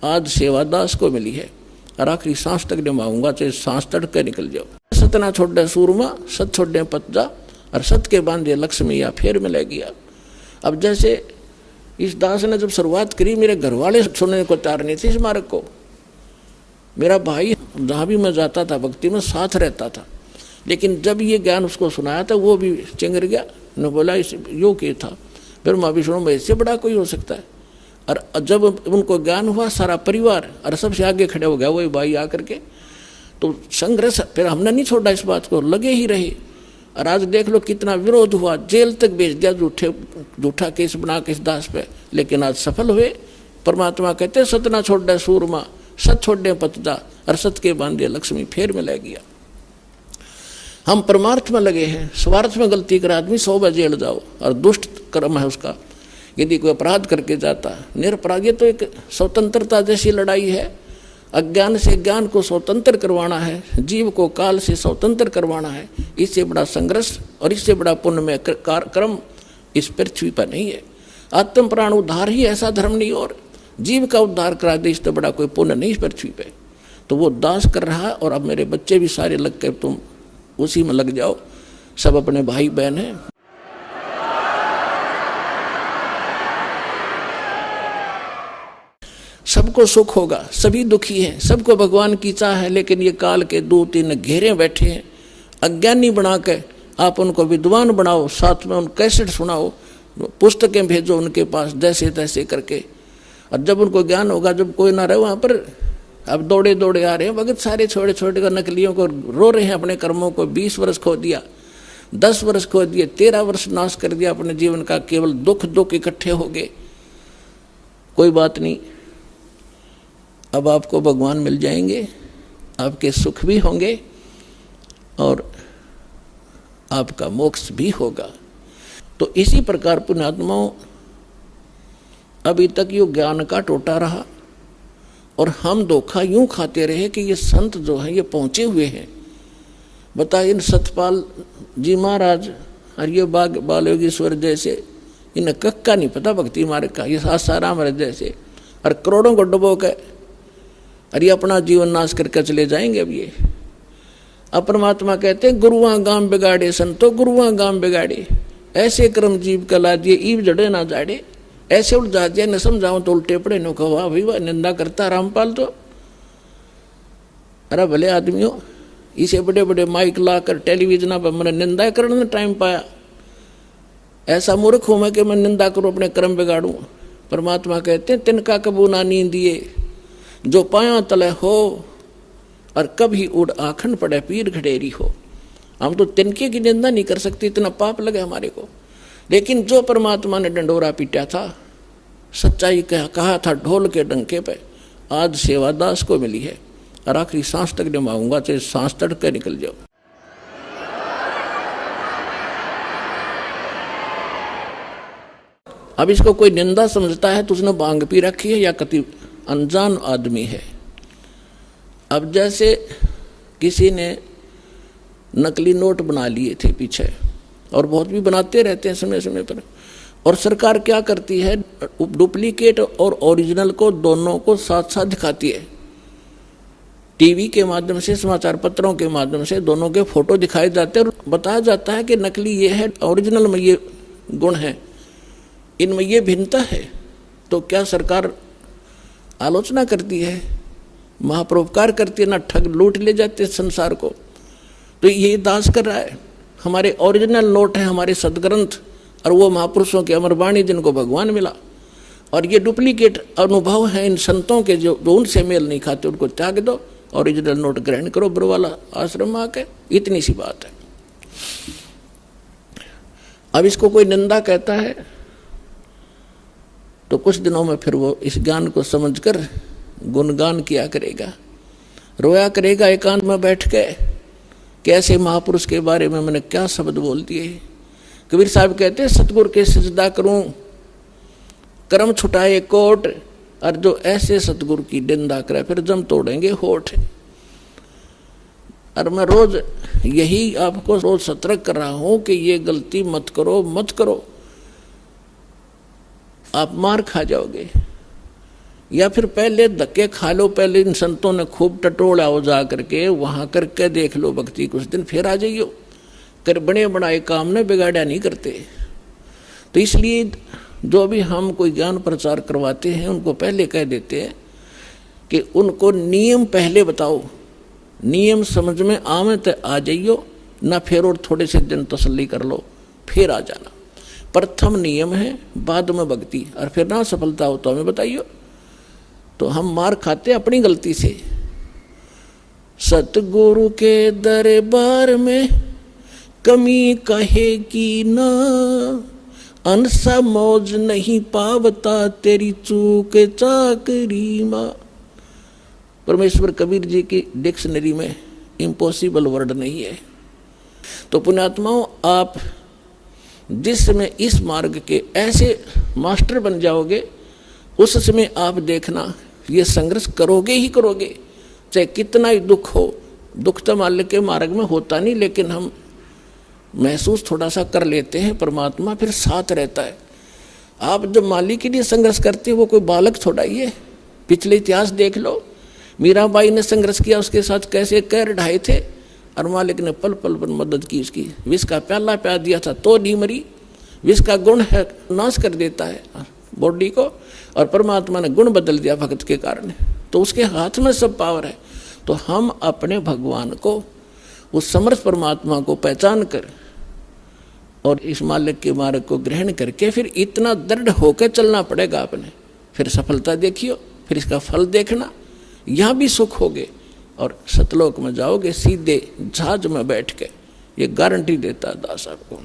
आज सेवा दास को मिली है और आखिरी सांस तक निभाऊंगा, चाहे सांस तड़के निकल जाओ। सतना छोड़े सूरमा, सत छोड़े पतजा, और सत के बांधे लक्ष्मी या फिर मिले गया। अब जैसे इस दास ने जब शुरुआत करी, मेरे घर वाले सुनने को तैयार नहीं थे इस मार्ग को। मेरा भाई जहाँ भी मैं जाता था भक्ति में साथ रहता था, लेकिन जब ये ज्ञान उसको सुनाया था वो भी चिंगर गया, न बोला इस योग ये था। फिर माँ विष्णु में इससे बड़ा कोई हो सकता है। और जब उनको ज्ञान हुआ, सारा परिवार और सबसे आगे खड़े हो गया वही भाई आकर के, तो संघर्ष फिर हमने नहीं छोड़ा, इस बात को लगे ही रहे। और आज देख लो कितना विरोध हुआ, जेल तक भेज दिया झूठा केस बना के इस दास पे, लेकिन आज सफल हुए। परमात्मा कहते सत ना छोड़े सूरमा, सत छोड़े पतदा, और सत के बांधे लक्ष्मी फिर मिले गया। हम परमार्थ में लगे हैं, स्वार्थ में गलती कर आदमी 100 बार जेल जाओ, और दुष्ट कर्म है उसका। यदि कोई अपराध करके जाता है निरपराध, ये तो एक स्वतंत्रता जैसी लड़ाई है। अज्ञान से ज्ञान को स्वतंत्र करवाना है, जीव को काल से स्वतंत्र करवाना है। इससे बड़ा संघर्ष और इससे बड़ा पुण्यमय कर्म इस पृथ्वी पर नहीं है। आत्म प्राण उद्धार ही ऐसा धर्म नहीं, और जीव का उद्धार करा दे इससे बड़ा कोई पुण्य नहीं इस पृथ्वी पे। तो वो दास कर रहा है, और अब मेरे बच्चे भी सारे लग कर तुम उसी में लग जाओ, सब अपने भाई बहन हैं। सबको सुख होगा, सभी दुखी हैं, सबको भगवान की चाह है, लेकिन ये काल के 2-3 घेरे बैठे हैं। अज्ञानी बना के आप उनको विद्वान बनाओ, साथ में उन कैसेट सुनाओ, पुस्तकें भेजो उनके पास जैसे तैसे करके। और जब उनको ज्ञान होगा, जब कोई ना रहे वहाँ पर, अब दौड़े दौड़े आ रहे हैं भगत सारे, छोटे छोटे का नकलियों को रो रहे हैं अपने कर्मों को। 20 वर्ष खो दिया, 10 वर्ष खो दिए, 13 वर्ष नाश कर दिया अपने जीवन का, केवल दुख इकट्ठे हो गए। कोई बात नहीं, अब आपको भगवान मिल जाएंगे, आपके सुख भी होंगे और आपका मोक्ष भी होगा। तो इसी प्रकार पुण्यात्माओं, अभी तक ये ज्ञान का टोटा रहा और हम धोखा यूं खाते रहे कि ये संत जो हैं ये पहुंचे हुए हैं। बताइए, इन सतपाल जी महाराज और ये बाल योगेश्वर जैसे, इन्हें कक्का नहीं पता भक्ति मार्ग का, ये आसाराम महाराज जैसे, और करोड़ों को डुबो के और ये अपना जीवन नाश करके चले जाएंगे। अब ये परमात्मा कहते हैं गुरुआ गाम बिगाड़े संतो, गुरुआ गाम बिगाड़े, ऐसे कर्म जीव कला दिए ईव जड़े ना जाड़े। ऐसे उलझा दिया, न समझाऊं तो उल्टे पड़े, न कहो वाह भाई वाह, निंदा करता रामपाल तो। अरे भले आदमियों, इसे बड़े बड़े माइक लाकर टेलीविजन पर मैंने निंदा करने टाइम पाया। ऐसा मूर्ख हूं मैं कि मैं निंदा करूं, अपने कर्म बिगाड़ूं। परमात्मा कहते हैं तिनका कबू ना नींद दिए, जो पाया तले हो और कभी उड़ आखंड पड़े पीर घड़ेरी हो। हम तो तिनके की निंदा नहीं कर सकते, इतना पाप लगे हमारे को। लेकिन जो परमात्मा ने डंडोरा पीटा था, सच्चाई कहा था ढोल के डंके पे, आज सेवादास को मिली है और आखिरी सांस तक निभाऊंगा, चाहे सांस तड़के निकल जाओ। अब इसको कोई निंदा समझता है तो उसने भांग पी रखी है या कति अनजान आदमी है। अब जैसे किसी ने नकली नोट बना लिए थे पीछे, और बहुत भी बनाते रहते हैं समय समय पर, और सरकार क्या करती है, डुप्लीकेट और ओरिजिनल को दोनों को साथ साथ दिखाती है। टीवी के माध्यम से, समाचार पत्रों के माध्यम से दोनों के फोटो दिखाए जाते हैं और बताया जाता है कि नकली ये है, ओरिजिनल में ये गुण है, इनमें ये भिन्नता है। तो क्या सरकार आलोचना करती है, महापरोपकार करती है, ना ठग लूट ले जाते संसार को। तो ये दास कर रहा है। हमारे ओरिजिनल नोट है हमारे सदग्रंथ और वो महापुरुषों की अमरवाणी जिनको भगवान मिला, और ये डुप्लीकेट अनुभव हैं इन संतों के जो उनसे मेल नहीं खाते, उनको त्याग दो, ओरिजिनल नोट ग्रहण करो बरवाला आश्रम में आके। इतनी सी बात है। अब इसको कोई निंदा कहता है तो कुछ दिनों में फिर वो इस ज्ञान को समझकर गुणगान किया करेगा, रोया करेगा एकांत में बैठ के, कैसे महापुरुष के बारे में मैंने क्या शब्द बोल दिए। कबीर साहब कहते हैं सतगुरु के सिजदा करूं, कर्म छुटाए कोट, और जो ऐसे सतगुरु की निंदा करे फिर जम तोड़ेंगे होठ। और मैं रोज यही आपको रोज सतर्क कर रहा हूं कि ये गलती मत करो, मत करो, आप मार खा जाओगे। या फिर पहले धक्के खा लो, पहले इन संतों ने खूब टटोला हो जा करके वहाँ करके देख लो भक्ति, कुछ दिन फिर आ जाइयो। कर बने बनाए काम ने बिगाड़ा नहीं करते। तो इसलिए जो भी हम कोई ज्ञान प्रचार करवाते हैं उनको पहले कह देते हैं कि उनको नियम पहले बताओ, नियम समझ में आवे तो आ जाइयो, ना फिर और थोड़े से दिन तसल्ली कर लो फिर आ जाना। प्रथम नियम है, बाद में भक्ति, और फिर ना सफलता हो तो हमें बताइयो। तो हम मार खाते अपनी गलती से। सतगुरु के दरबार में कमी कहेगी ना, अनसा मौज नहीं पावता तेरी चूक चाकरी माँ। परमेश्वर कबीर जी की डिक्शनरी में इम्पॉसिबल वर्ड नहीं है। तो पुण्यात्माओं, आप जिस समय इस मार्ग के ऐसे मास्टर बन जाओगे उस समय आप देखना ये संघर्ष करोगे ही करोगे, चाहे कितना ही दुख हो। दुख तो माल्य के मार्ग में होता नहीं, लेकिन हम महसूस थोड़ा सा कर लेते हैं, परमात्मा फिर साथ रहता है। आप जब मालिक के लिए संघर्ष करते हो वो कोई बालक थोड़ा ही है। पिछले इतिहास देख लो, मीराबाई ने संघर्ष किया, उसके साथ कैसे कैर ढाए थे और मालिक ने पल पल पर मदद की उसकी। विष का प्याला प्यार दिया था तो नहीं मरी। विष का गुण है, नाश कर देता है बॉडी को, और परमात्मा ने गुण बदल दिया भक्त के कारण। तो उसके हाथ में सब पावर है। तो हम अपने भगवान को, उस समर्थ परमात्मा को पहचान कर और इस मालिक के मार्ग को ग्रहण करके फिर इतना दृढ़ होकर चलना पड़ेगा अपने। फिर सफलता देखियो, फिर इसका फल देखना, यहाँ भी सुख होगे और सतलोक में जाओगे सीधे जहाज में बैठ के। ये गारंटी देता दास आपको।